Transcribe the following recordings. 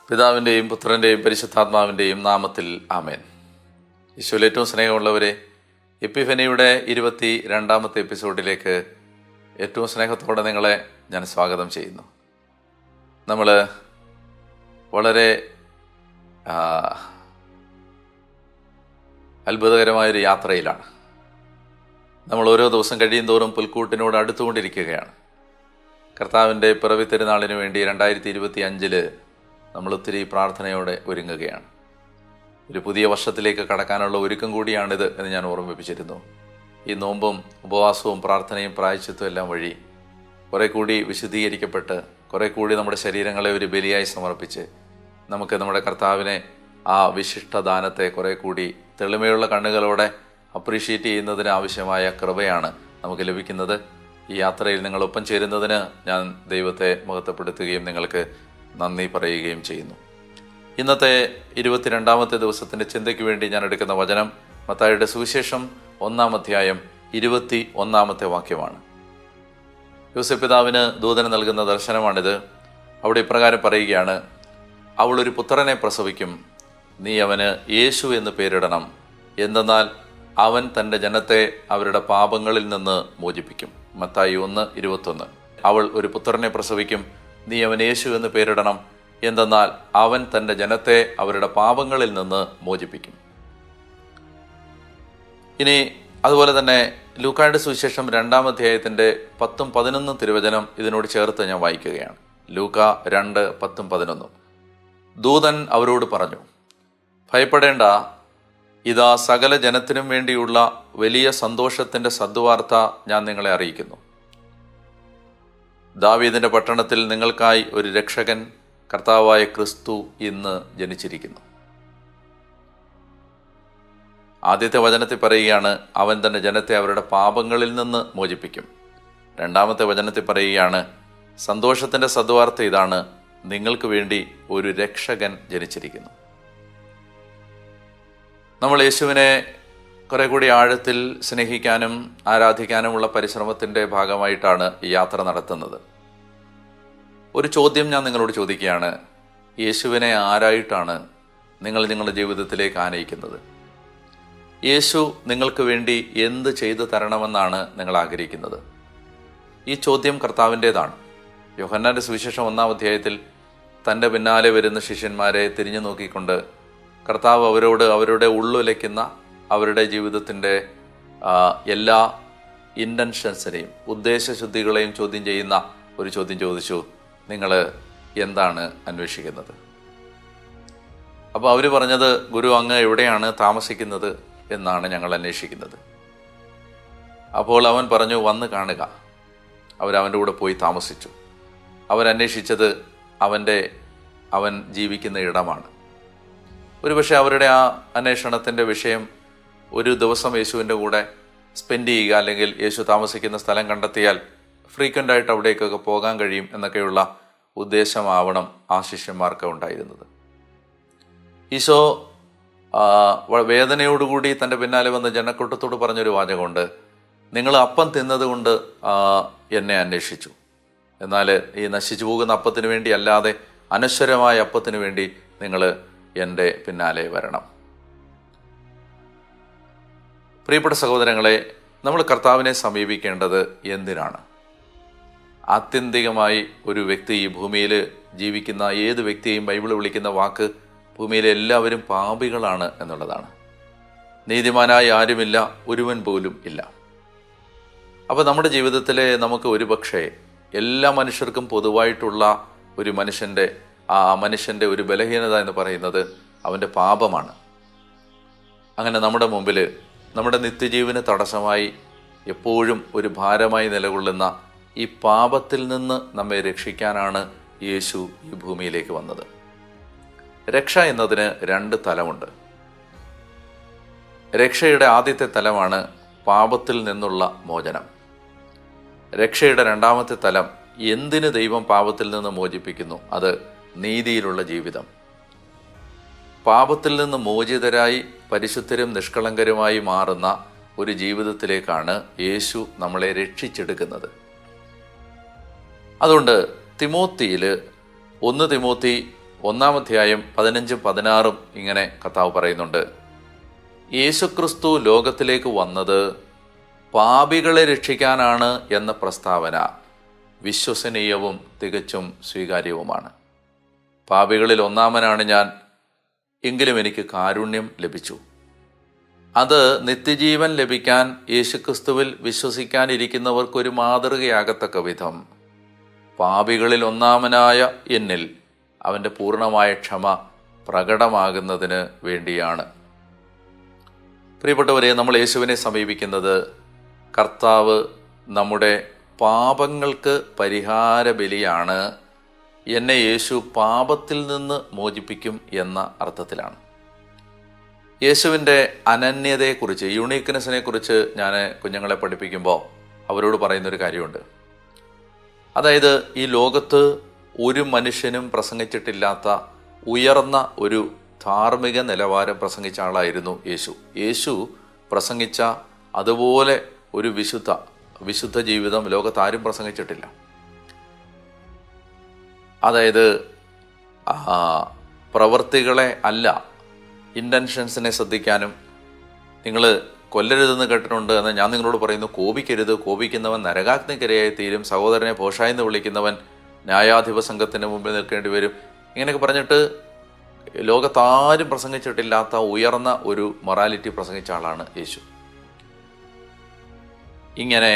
പിതാവിൻ്റെയും പുത്രൻ്റെയും പരിശുദ്ധാത്മാവിൻ്റെയും നാമത്തിൽ ആമേൻ. ഈശോയിൽ ഏറ്റവും സ്നേഹമുള്ളവരെ, എപ്പിഫനിയുടെ 22ാമത്തെ എപ്പിസോഡിലേക്ക് ഏറ്റവും സ്നേഹത്തോടെ നിങ്ങളെ ഞാൻ സ്വാഗതം ചെയ്യുന്നു. നമ്മൾ വളരെ അത്ഭുതകരമായൊരു യാത്രയിലാണ്. നമ്മൾ ഓരോ ദിവസം കഴിയും തോറും പുൽക്കൂട്ടിനോട് അടുത്തുകൊണ്ടിരിക്കുകയാണ്. കർത്താവിൻ്റെ പിറവി തിരുനാളിന് വേണ്ടി 2025 നമ്മൾ ഒത്തിരി പ്രാർത്ഥനയോടെ ഒരുങ്ങുകയാണ്. ഒരു പുതിയ വർഷത്തിലേക്ക് കടക്കാനുള്ള ഒരുക്കം കൂടിയാണിത് എന്ന് ഞാൻ ഓർമ്മിപ്പിച്ചിരുന്നു. ഈ നോമ്പും ഉപവാസവും പ്രാർത്ഥനയും പ്രായശ്ചിത്വം എല്ലാം വഴി കുറെ കൂടി വിശുദ്ധീകരിക്കപ്പെട്ട് കുറെ കൂടി നമ്മുടെ ശരീരങ്ങളെ ഒരു ബലിയായി സമർപ്പിച്ച് നമുക്ക് നമ്മുടെ കർത്താവിനെ, ആ വിശിഷ്ടദാനത്തെ കുറെ കൂടി തെളിമയുള്ള കണ്ണുകളോടെ അപ്രീഷിയേറ്റ് ചെയ്യുന്നതിന് ആവശ്യമായ കൃപയാണ് നമുക്ക് ലഭിക്കുന്നത്. ഈ യാത്രയിൽ നിങ്ങളൊപ്പം ചേരുന്നതിന് ഞാൻ ദൈവത്തെ മഹത്വപ്പെടുത്തുകയും നിങ്ങൾക്ക് നന്ദി പറയുകയും ചെയ്യുന്നു. ഇന്നത്തെ 22ാമത്തെ ദിവസത്തിൻ്റെ ചിന്തയ്ക്ക് വേണ്ടി ഞാൻ എടുക്കുന്ന വചനം മത്തായിയുടെ സുവിശേഷം 1-ാം അധ്യായം 21ാമത്തെ വാക്യമാണ്. യോസേപ്പ് പിതാവിന് ദൂതന് നൽകുന്ന ദർശനമാണിത്. അവിടെ ഇപ്രകാരം പറയുകയാണ്: അവൾ ഒരു പുത്രനെ പ്രസവിക്കും, നീ അവന് യേശു എന്ന് പേരിടണം, എന്തെന്നാൽ അവൻ തൻ്റെ ജനത്തെ അവരുടെ പാപങ്ങളിൽ നിന്ന് മോചിപ്പിക്കും. മത്തായി 1:21. അവൾ ഒരു പുത്രനെ പ്രസവിക്കും, നീ അവൻ യേശു എന്ന് പേരിടണം, എന്തെന്നാൽ അവൻ തൻ്റെ ജനത്തെ അവരുടെ പാപങ്ങളിൽ നിന്ന് മോചിപ്പിക്കും. ഇനി അതുപോലെ തന്നെ ലൂക്കായുടെ സുവിശേഷം 2-ാം അധ്യായത്തിൻ്റെ 10-11 തിരുവചനം ഇതിനോട് ചേർത്ത് ഞാൻ വായിക്കുകയാണ്. ലൂക്ക 2:10-11. ദൂതൻ അവരോട് പറഞ്ഞു, ഭയപ്പെടേണ്ട, ഇതാ സകല ജനത്തിനും വേണ്ടിയുള്ള വലിയ സന്തോഷത്തിൻ്റെ സദ്വാർത്ത ഞാൻ നിങ്ങളെ അറിയിക്കുന്നു. ദാവീദിന്റെ പട്ടണത്തിൽ നിങ്ങൾക്കായി ഒരു രക്ഷകൻ, കർത്താവായ ക്രിസ്തു ഇന്ന് ജനിച്ചിരിക്കുന്നു. ആദ്യത്തെ വചനത്തിൽ പറയുകയാണ്, അവൻ തന്റെ ജനത്തെ അവരുടെ പാപങ്ങളിൽ നിന്ന് മോചിപ്പിക്കും. 2ാമത്തെ വചനത്തിൽ പറയുകയാണ്, സന്തോഷത്തിന്റെ സദ്വാർത്ത ഇതാണ്, നിങ്ങൾക്ക് വേണ്ടി ഒരു രക്ഷകൻ ജനിച്ചിരിക്കുന്നു. നമ്മൾ യേശുവിനെ കുറെ കൂടി ആഴത്തിൽ സ്നേഹിക്കാനും ആരാധിക്കാനുമുള്ള പരിശ്രമത്തിൻ്റെ ഭാഗമായിട്ടാണ് ഈ യാത്ര നടത്തുന്നത്. ഒരു ചോദ്യം ഞാൻ നിങ്ങളോട് ചോദിക്കുകയാണ്: യേശുവിനെ ആരായിട്ടാണ് നിങ്ങൾ നിങ്ങളുടെ ജീവിതത്തിലേക്ക് ആനയിക്കുന്നത്? യേശു നിങ്ങൾക്ക് വേണ്ടി എന്ത് ചെയ്തു തരണമെന്നാണ് നിങ്ങൾ ആഗ്രഹിക്കുന്നത്? ഈ ചോദ്യം കർത്താവിൻ്റേതാണ്. യോഹന്നാന്റെ സുവിശേഷം 1-ാം അധ്യായത്തിൽ തൻ്റെ പിന്നാലെ വരുന്ന ശിഷ്യന്മാരെ തിരിഞ്ഞു നോക്കിക്കൊണ്ട് കർത്താവ് അവരോട് അവരുടെ ഉള്ളുലയ്ക്കുന്ന, അവരുടെ ജീവിതത്തിൻ്റെ എല്ലാ ഇൻറ്റൻഷൻസിനെയും ഉദ്ദേശശുദ്ധികളെയും ചോദ്യം ചെയ്യുന്ന ഒരു ചോദ്യം ചോദിച്ചു: നിങ്ങൾ എന്താണ് അന്വേഷിക്കുന്നത്? അപ്പോൾ അവർ പറഞ്ഞത്, ഗുരു, അങ്ങ് എവിടെയാണ് താമസിക്കുന്നത് എന്നാണ് ഞങ്ങൾ അന്വേഷിക്കുന്നത്. അപ്പോൾ അവൻ പറഞ്ഞു, വന്ന് കാണുക. അവൻ്റെ കൂടെ പോയി താമസിച്ചു. അവരന്വേഷിച്ചത് അവൻ ജീവിക്കുന്ന ഇടമാണ്. ഒരുപക്ഷെ അവരുടെ ആ അന്വേഷണത്തിൻ്റെ വിഷയം ഒരു ദിവസം യേശുവിൻ്റെ കൂടെ സ്പെൻഡ് ചെയ്യുക, അല്ലെങ്കിൽ യേശു താമസിക്കുന്ന സ്ഥലം കണ്ടെത്തിയാൽ ഫ്രീക്വൻ്റ് ആയിട്ട് അവിടേക്കൊക്കെ പോകാൻ കഴിയും എന്നൊക്കെയുള്ള ഉദ്ദേശമാവണം ആ ശിഷ്യന്മാർക്ക് ഉണ്ടായിരുന്നത്. ഈശോ വേദനയോടുകൂടി തൻ്റെ പിന്നാലെ വന്ന് ജനക്കൂട്ടത്തോട് പറഞ്ഞൊരു വാചകമുണ്ട്: നിങ്ങൾ അപ്പം തിന്നതുകൊണ്ട് എന്നെ അന്വേഷിച്ചു, എന്നാൽ ഈ നശിച്ചു പോകുന്ന അപ്പത്തിന് വേണ്ടി അല്ലാതെ അനശ്വരമായ അപ്പത്തിന് വേണ്ടി നിങ്ങൾ എൻ്റെ പിന്നാലെ വരണം. പ്രിയപ്പെട്ട സഹോദരങ്ങളെ, നമ്മൾ കർത്താവിനെ സമീപിക്കേണ്ടത് എന്തിനാണ്? ആത്യന്തികമായി ഒരു വ്യക്തി, ഈ ഭൂമിയിൽ ജീവിക്കുന്ന ഏത് വ്യക്തിയെയും ബൈബിൾ വിളിക്കുന്ന വാക്ക് ഭൂമിയിലെ എല്ലാവരും പാപികളാണ് എന്നുള്ളതാണ്. നീതിമാനായി ആരുമില്ല, ഒരുവൻ പോലും ഇല്ല. അപ്പോൾ നമ്മുടെ ജീവിതത്തിലെ നമുക്ക് ഒരുപക്ഷെ എല്ലാ മനുഷ്യർക്കും പൊതുവായിട്ടുള്ള ഒരു മനുഷ്യൻ്റെ ഒരു ബലഹീനത എന്ന് പറയുന്നത് അവൻ്റെ പാപമാണ്. അങ്ങനെ നമ്മുടെ മുമ്പിൽ നമ്മുടെ നിത്യജീവന് തടസ്സമായി എപ്പോഴും ഒരു ഭാരമായി നിലകൊള്ളുന്ന ഈ പാപത്തിൽ നിന്ന് നമ്മെ രക്ഷിക്കാനാണ് യേശു ഈ ഭൂമിയിലേക്ക് വന്നത്. രക്ഷ എന്നതിന് 2 തലമുണ്ട്. രക്ഷയുടെ ആദ്യത്തെ തലമാണ് പാപത്തിൽ നിന്നുള്ള മോചനം. രക്ഷയുടെ 2ാമത്തെ തലം, എന്തിന് ദൈവം പാപത്തിൽ നിന്ന് മോചിപ്പിക്കുന്നു? അത് നീതിയിലുള്ള ജീവിതം. പാപത്തിൽ നിന്ന് മോചിതരായി പരിശുദ്ധരും നിഷ്കളങ്കരുമായി മാറുന്ന ഒരു ജീവിതത്തിലേക്കാണ് യേശു നമ്മളെ രക്ഷിച്ചെടുക്കുന്നത്. അതുകൊണ്ട് 1 തിമോത്തി 1-ാം 15-16 ഇങ്ങനെ കർത്താവ് പറയുന്നുണ്ട്. യേശുക്രിസ്തു ലോകത്തിലേക്ക് വന്നത് പാപികളെ രക്ഷിക്കാനാണ് എന്ന പ്രസ്താവന വിശ്വസനീയവും തികച്ചും സ്വീകാര്യവുമാണ്. പാപികളിൽ ഒന്നാമനാണ് ഞാൻ, എങ്കിലും എനിക്ക് കാരുണ്യം ലഭിച്ചു. അത് നിത്യജീവൻ ലഭിക്കാൻ യേശുക്രിസ്തുവിൽ വിശ്വസിക്കാനിരിക്കുന്നവർക്കൊരു മാതൃകയാകത്തക്ക വിധം പാപികളിൽ ഒന്നാമനായ എന്നിൽ അവൻ്റെ പൂർണ്ണമായ ക്ഷമ പ്രകടമാകുന്നതിന് വേണ്ടിയാണ്. പ്രിയപ്പെട്ടവരെ, നമ്മൾ യേശുവിനെ സമീപിക്കുന്നത് കർത്താവ് നമ്മുടെ പാപങ്ങൾക്ക് പരിഹാര ബലിയാണ്, എന്നെ യേശു പാപത്തിൽ നിന്ന് മോചിപ്പിക്കും എന്ന അർത്ഥത്തിലാണ്. യേശുവിൻ്റെ അനന്യതയെക്കുറിച്ച്, യുണീക്ക്നെസ്സിനെ കുറിച്ച് ഞാൻ കുഞ്ഞുങ്ങളെ പഠിപ്പിക്കുമ്പോൾ അവരോട് പറയുന്നൊരു കാര്യമുണ്ട്. അതായത്, ഈ ലോകത്ത് ഒരു മനുഷ്യനും പ്രസംഗിച്ചിട്ടില്ലാത്ത ഉയർന്ന ഒരു ധാർമ്മിക നിലവാരം പ്രസംഗിച്ച ആളായിരുന്നു യേശു. യേശു പ്രസംഗിച്ച അതുപോലെ ഒരു വിശുദ്ധ ജീവിതം ലോകത്താരും പ്രസംഗിച്ചിട്ടില്ല. അതായത് പ്രവൃത്തികളെ അല്ല, ഇൻറ്റൻഷൻസിനെ ശ്രദ്ധിക്കാനും, നിങ്ങൾ കൊല്ലരുതെന്ന് കേട്ടിട്ടുണ്ട് എന്ന് ഞാൻ നിങ്ങളോട് പറയുന്നു, കോപിക്കരുത്, കോപിക്കുന്നവൻ നരകാഗ്നിക്കരയായി തീരും, സഹോദരനെ ഭോഷായെന്ന് വിളിക്കുന്നവൻ ന്യായാധിപ സംഘത്തിന് മുമ്പിൽ നിൽക്കേണ്ടി വരും, ഇങ്ങനെയൊക്കെ പറഞ്ഞിട്ട് ലോകത്താരും പ്രസംഗിച്ചിട്ടില്ലാത്ത ഉയർന്ന ഒരു മൊറാലിറ്റി പ്രസംഗിച്ച ആളാണ് യേശു. ഇങ്ങനെ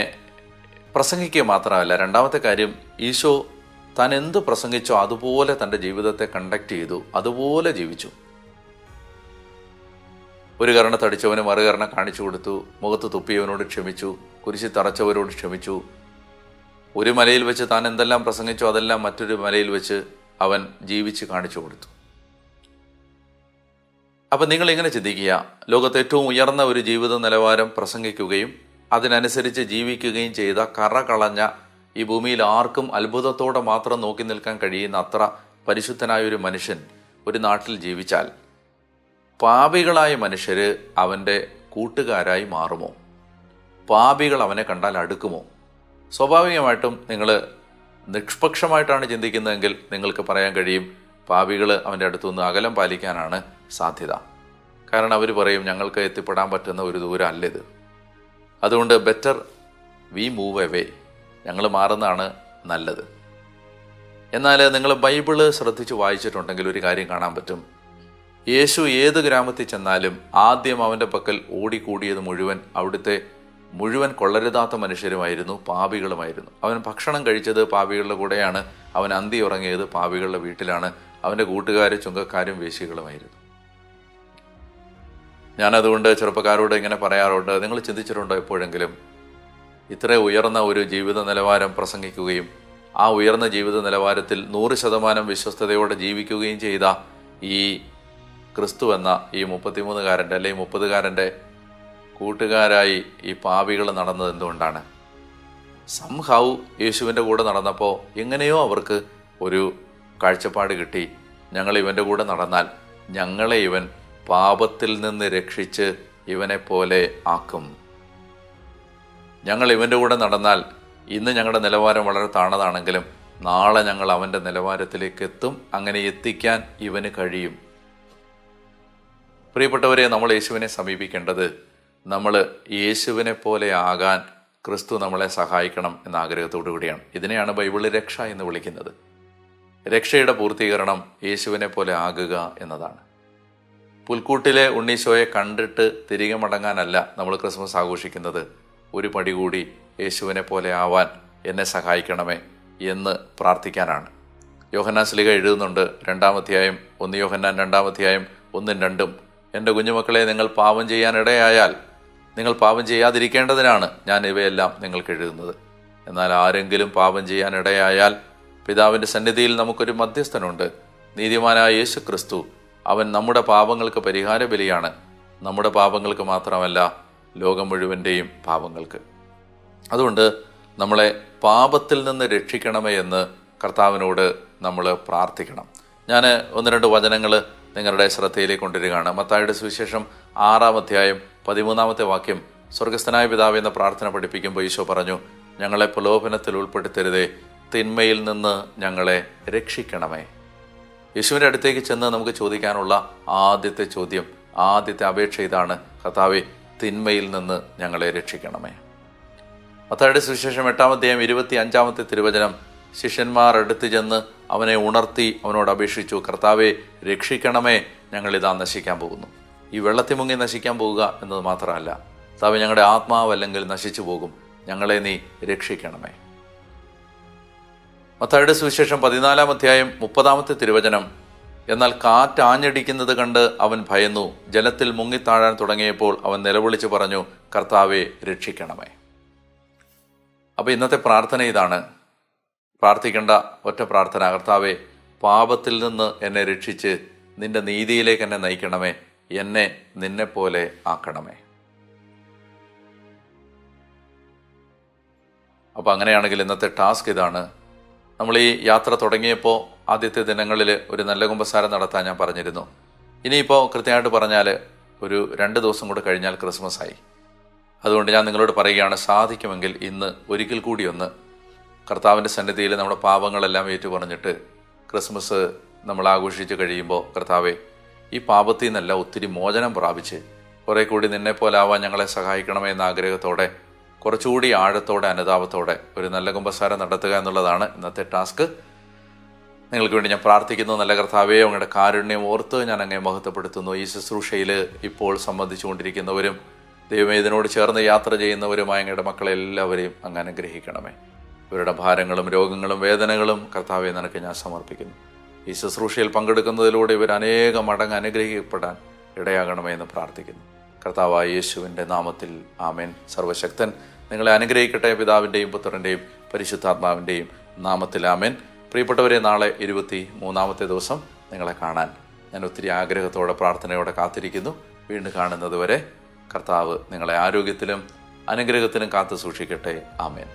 പ്രസംഗിക്കുക മാത്രമല്ല, രണ്ടാമത്തെ കാര്യം, ഈശോ താൻ എന്ത് പ്രസംഗിച്ചോ അതുപോലെ തൻ്റെ ജീവിതത്തെ കണ്ടക്ട് ചെയ്തു, അതുപോലെ ജീവിച്ചു. ഒരു കരണ തടിച്ചവന് മറുകരണ കാണിച്ചു കൊടുത്തു, മുഖത്ത് തുപ്പിയവനോട് ക്ഷമിച്ചു, കുരിശിൽ തറച്ചവരോട് ക്ഷമിച്ചു. ഒരു മലയിൽ വെച്ച് താൻ എന്തെല്ലാം പ്രസംഗിച്ചോ അതെല്ലാം മറ്റൊരു മലയിൽ വെച്ച് അവൻ ജീവിച്ച് കാണിച്ചു കൊടുത്തു. അപ്പം നിങ്ങളിങ്ങനെ ചിന്തിക്കുക, ലോകത്ത് ഏറ്റവും ഉയർന്ന ഒരു ജീവിത നിലവാരം പ്രസംഗിക്കുകയും അതിനനുസരിച്ച് ജീവിക്കുകയും ചെയ്ത കറ കളഞ്ഞ ഈ ഭൂമിയിൽ ആർക്കും അത്ഭുതത്തോടെ മാത്രം നോക്കി നിൽക്കാൻ കഴിയുന്ന അത്ര പരിശുദ്ധനായ ഒരു മനുഷ്യൻ ഒരു നാട്ടിൽ ജീവിച്ചാൽ പാപികളായ മനുഷ്യർ അവൻ്റെ കൂട്ടുകാരായി മാറുമോ? പാപികൾ അവനെ കണ്ടാൽ അടുക്കുമോ? സ്വാഭാവികമായിട്ടും നിങ്ങൾ നിഷ്പക്ഷമായിട്ടാണ് ചിന്തിക്കുന്നതെങ്കിൽ നിങ്ങൾക്ക് പറയാൻ കഴിയും, പാപികൾ അവൻ്റെ അടുത്തുനിന്ന് അകലം പാലിക്കാനാണ് സാധ്യത. കാരണം അവർ പറയും, ഞങ്ങൾക്ക് എത്തിപ്പെടാൻ പറ്റുന്ന ഒരു ദൂരം അല്ലിത്, അതുകൊണ്ട് ബെറ്റർ വി മൂവ് എവേ, ഞങ്ങൾ മാറുന്നതാണ് നല്ലത്. എന്നാൽ നിങ്ങൾ ബൈബിള് ശ്രദ്ധിച്ച് വായിച്ചിട്ടുണ്ടെങ്കിൽ ഒരു കാര്യം കാണാൻ പറ്റും. യേശു ഏത് ഗ്രാമത്തിൽ ചെന്നാലും ആദ്യം അവൻ്റെ പക്കൽ ഓടിക്കൂടിയത് അവിടുത്തെ മുഴുവൻ കൊള്ളരുതാത്ത മനുഷ്യരുമായിരുന്നു, പാപികളുമായിരുന്നു. അവൻ ഭക്ഷണം കഴിച്ചത് പാപികളുടെ കൂടെയാണ്, അവൻ അന്തി ഉറങ്ങിയത് പാപികളുടെ വീട്ടിലാണ്, അവൻ്റെ കൂട്ടുകാരും ചുങ്കക്കാരും വേശ്യകളുമായിരുന്നു. ഞാനതുകൊണ്ട് ചെറുപ്പക്കാരോട് ഇങ്ങനെ പറയാറുണ്ട്, നിങ്ങൾ ചിന്തിച്ചിട്ടുണ്ടോ എപ്പോഴെങ്കിലും ഇത്ര ഉയർന്ന ഒരു ജീവിത നിലവാരം പ്രസംഗിക്കുകയും ആ ഉയർന്ന ജീവിത നിലവാരത്തിൽ 100% വിശ്വസ്തയോടെ ജീവിക്കുകയും ചെയ്ത ഈ ക്രിസ്തു എന്ന ഈ 33-കാരൻ്റെ അല്ലെങ്കിൽ 30-കാരൻ്റെ കൂട്ടുകാരായി ഈ പാപികൾ നടന്നത് എന്തുകൊണ്ടാണ്? സംഹൗ യേശുവിൻ്റെ കൂടെ നടന്നപ്പോൾ എങ്ങനെയോ അവർക്ക് ഒരു കാഴ്ചപ്പാട് കിട്ടി, ഞങ്ങൾ ഇവൻ്റെ കൂടെ നടന്നാൽ ഞങ്ങളെ ഇവൻ പാപത്തിൽ നിന്ന് രക്ഷിച്ച് ഇവനെ പോലെ ആക്കും. ഞങ്ങൾ ഇവൻ്റെ കൂടെ നടന്നാൽ ഇന്ന് ഞങ്ങളുടെ നിലവാരം വളരെ താണതാണെങ്കിലും നാളെ ഞങ്ങൾ അവൻ്റെ നിലവാരത്തിലേക്ക് എത്തും, അങ്ങനെ എത്തിക്കാൻ ഇവന് കഴിയും. പ്രിയപ്പെട്ടവരെ, നമ്മൾ യേശുവിനെ സമീപിക്കേണ്ടത് നമ്മൾ യേശുവിനെ പോലെ ആകാൻ ക്രിസ്തു നമ്മളെ സഹായിക്കണം എന്ന ആഗ്രഹത്തോടു കൂടിയാണ്. ഇതിനെയാണ് ബൈബിളിൽ രക്ഷ എന്ന് വിളിക്കുന്നത്. രക്ഷയുടെ പൂർത്തീകരണം യേശുവിനെ പോലെ ആകുക എന്നതാണ്. പുൽക്കൂട്ടിലെ ഉണ്ണീശോയെ കണ്ടിട്ട് തിരികെ മടങ്ങാനല്ല നമ്മൾ ക്രിസ്മസ് ആഘോഷിക്കുന്നത്. ഒരു പടി കൂടി യേശുവിനെ പോലെ ആവാൻ എന്നെ സഹായിക്കണമേ എന്ന് പ്രാർത്ഥിക്കാനാണ്. യോഹന്നാൻ ശ്ലീഹ എഴുതുന്നുണ്ട് 2-ാം അധ്യായം 1 യോഹന്നാൻ 2-ാം അധ്യായം 1-2 എൻ്റെ കുഞ്ഞുമക്കളെ, നിങ്ങൾ പാപം ചെയ്യാനിടയായാൽ നിങ്ങൾ പാപം ചെയ്യാതിരിക്കേണ്ടതിനാണ് ഞാൻ ഇവയെല്ലാം നിങ്ങൾക്ക് എഴുതുന്നത്. എന്നാൽ ആരെങ്കിലും പാപം ചെയ്യാനിടയായാൽ പിതാവിൻ്റെ സന്നിധിയിൽ നമുക്കൊരു മധ്യസ്ഥനുണ്ട്, നീതിമാനായ യേശു ക്രിസ്തു. അവൻ നമ്മുടെ പാപങ്ങൾക്ക് പരിഹാര ബലിയാണ്, നമ്മുടെ പാപങ്ങൾക്ക് മാത്രമല്ല ലോകം മുഴുവൻ്റെയും പാപങ്ങൾക്ക്. അതുകൊണ്ട് നമ്മളെ പാപത്തിൽ നിന്ന് രക്ഷിക്കണമേ എന്ന് കർത്താവിനോട് നമ്മൾ പ്രാർത്ഥിക്കണം. ഞാൻ 1-2 വചനങ്ങൾ നിങ്ങളുടെ ശ്രദ്ധയിലേക്ക് കൊണ്ടുവരികയാണ്. മത്തായിയുടെ സുവിശേഷം 6-ാം അധ്യായം 13-ാമത്തെ വാക്യം. സ്വർഗസ്ഥനായ പിതാവ് എന്ന പ്രാർത്ഥന പഠിപ്പിക്കുമ്പോൾ ഈശോ പറഞ്ഞു, ഞങ്ങളെ പ്രലോഭനത്തിൽ ഉൾപ്പെടുത്തരുതേ, തിന്മയിൽ നിന്ന് ഞങ്ങളെ രക്ഷിക്കണമേ. യേശുവിൻ്റെ അടുത്തേക്ക് ചെന്ന് നമുക്ക് ചോദിക്കാനുള്ള ആദ്യത്തെ ചോദ്യം, ആദ്യത്തെ അപേക്ഷ ഇതാണ്: കർത്താവേ, തിന്മയിൽ നിന്ന് ഞങ്ങളെ രക്ഷിക്കണമേ. മത്തായിയുടെ സുവിശേഷം 8-ാം അധ്യായം 25-ാമത്തെ തിരുവചനം: ശിഷ്യന്മാർ അടുത്ത് ചെന്ന് അവനെ ഉണർത്തി അവനോട് അപേക്ഷിച്ചു, കർത്താവെ രക്ഷിക്കണമേ, ഞങ്ങളിതാ നശിക്കാൻ പോകുന്നു. ഈ വെള്ളത്തിൽ മുങ്ങി നശിക്കാൻ പോവുക എന്നത് മാത്രമല്ല, കർത്താവേ, ഞങ്ങളുടെ ആത്മാവ് അല്ലെങ്കിൽ നശിച്ചു പോകും, ഞങ്ങളെ നീ രക്ഷിക്കണമേ. മത്തായിയുടെ സുവിശേഷം 14-ാം അധ്യായം 30-ാമത്തെ തിരുവചനം: എന്നാൽ കാറ്റ് ആഞ്ഞടിക്കുന്നത് കണ്ട് അവൻ ഭയന്നു, ജലത്തിൽ മുങ്ങിത്താഴാൻ തുടങ്ങിയപ്പോൾ അവൻ നിലവിളിച്ച് പറഞ്ഞു, കർത്താവെ രക്ഷിക്കണമേ. അപ്പോൾ ഇന്നത്തെ പ്രാർത്ഥന ഇതാണ്. പ്രാർത്ഥിക്കേണ്ട ഒറ്റ പ്രാർത്ഥന: കർത്താവെ, പാപത്തിൽ നിന്ന് എന്നെ രക്ഷിച്ച് നിന്റെ നീതിയിലേക്ക് എന്നെ നയിക്കണമേ, എന്നെ നിന്നെപ്പോലെ ആക്കണമേ. അപ്പോൾ അങ്ങനെയാണെങ്കിൽ ഇന്നത്തെ ടാസ്ക് ഇതാണ്. നമ്മൾ ഈ യാത്ര തുടങ്ങിയപ്പോൾ ആദ്യത്തെ ദിനങ്ങളിൽ ഒരു നല്ല കുമ്പസാരം നടത്താൻ ഞാൻ പറഞ്ഞിരുന്നു. ഇനിയിപ്പോൾ കൃത്യമായിട്ട് പറഞ്ഞാൽ ഒരു 2 ദിവസം കൂടെ കഴിഞ്ഞാൽ ക്രിസ്മസ് ആയി. അതുകൊണ്ട് ഞാൻ നിങ്ങളോട് പറയുകയാണ്, സാധിക്കുമെങ്കിൽ ഇന്ന് ഒരിക്കൽ കൂടി ഒന്ന് കർത്താവിൻ്റെ സന്നിധിയിൽ നമ്മുടെ പാപങ്ങളെല്ലാം ഏറ്റു പറഞ്ഞിട്ട് ക്രിസ്മസ് നമ്മൾ ആഘോഷിച്ച് കഴിയുമ്പോൾ, കർത്താവെ, ഈ പാപത്തിൽ നിന്നല്ല ഒത്തിരി മോചനം പ്രാപിച്ച് കുറേ കൂടി നിന്നെപ്പോലെ ആവാൻ ഞങ്ങളെ സഹായിക്കണമേ എന്ന ആഗ്രഹത്തോടെ, കുറച്ചുകൂടി ആഴത്തോടെ, അനുതാപത്തോടെ ഒരു നല്ല കുമ്പസാരം നടത്തുക എന്നുള്ളതാണ് ഇന്നത്തെ ടാസ്ക്. നിങ്ങൾക്ക് വേണ്ടി ഞാൻ പ്രാർത്ഥിക്കുന്നു. നല്ല കർത്താവേ, അങ്ങയുടെ കാരുണ്യം ഓർത്ത് ഞാൻ അങ്ങേ മഹത്വപ്പെടുത്തുന്നു. ഈ ശുശ്രൂഷയിൽ ഇപ്പോൾ സംബന്ധിച്ചുകൊണ്ടിരിക്കുന്നവരും ദൈവമേ ഇതിനോട് ചേർന്ന് യാത്ര ചെയ്യുന്നവരുമായ അങ്ങയുടെ മക്കളെ എല്ലാവരെയും അങ്ങ് അനുഗ്രഹിക്കണമേ. ഇവരുടെ ഭാരങ്ങളും രോഗങ്ങളും വേദനകളും കർത്താവെ നിനക്ക് ഞാൻ സമർപ്പിക്കുന്നു. ഈ ശുശ്രൂഷയിൽ പങ്കെടുക്കുന്നതിലൂടെ ഇവർ അനേകം മടങ്ങ് അനുഗ്രഹിക്കപ്പെടാൻ ഇടയാകണമേ എന്ന് പ്രാർത്ഥിക്കുന്നു. കർത്താവായ യേശുവിൻ്റെ നാമത്തിൽ ആമേൻ. സർവശക്തൻ നിങ്ങളെ അനുഗ്രഹിക്കട്ടെ. പിതാവിൻ്റെയും പുത്രൻ്റെയും പരിശുദ്ധാത്മാവിൻ്റെയും നാമത്തിൽ ആമേൻ. പ്രിയപ്പെട്ടവരെ, നാളെ 23-ാമത്തെ ദിവസം നിങ്ങളെ കാണാൻ ഞാൻ ഒത്തിരി ആഗ്രഹത്തോടെ പ്രാർത്ഥനയോടെ കാത്തിരിക്കുന്നു. വീണ്ടും കാണുന്നത് വരെ കർത്താവ് നിങ്ങളെ ആരോഗ്യത്തിലും അനുഗ്രഹത്തിലും കാത്തു സൂക്ഷിക്കട്ടെ. ആമേൻ.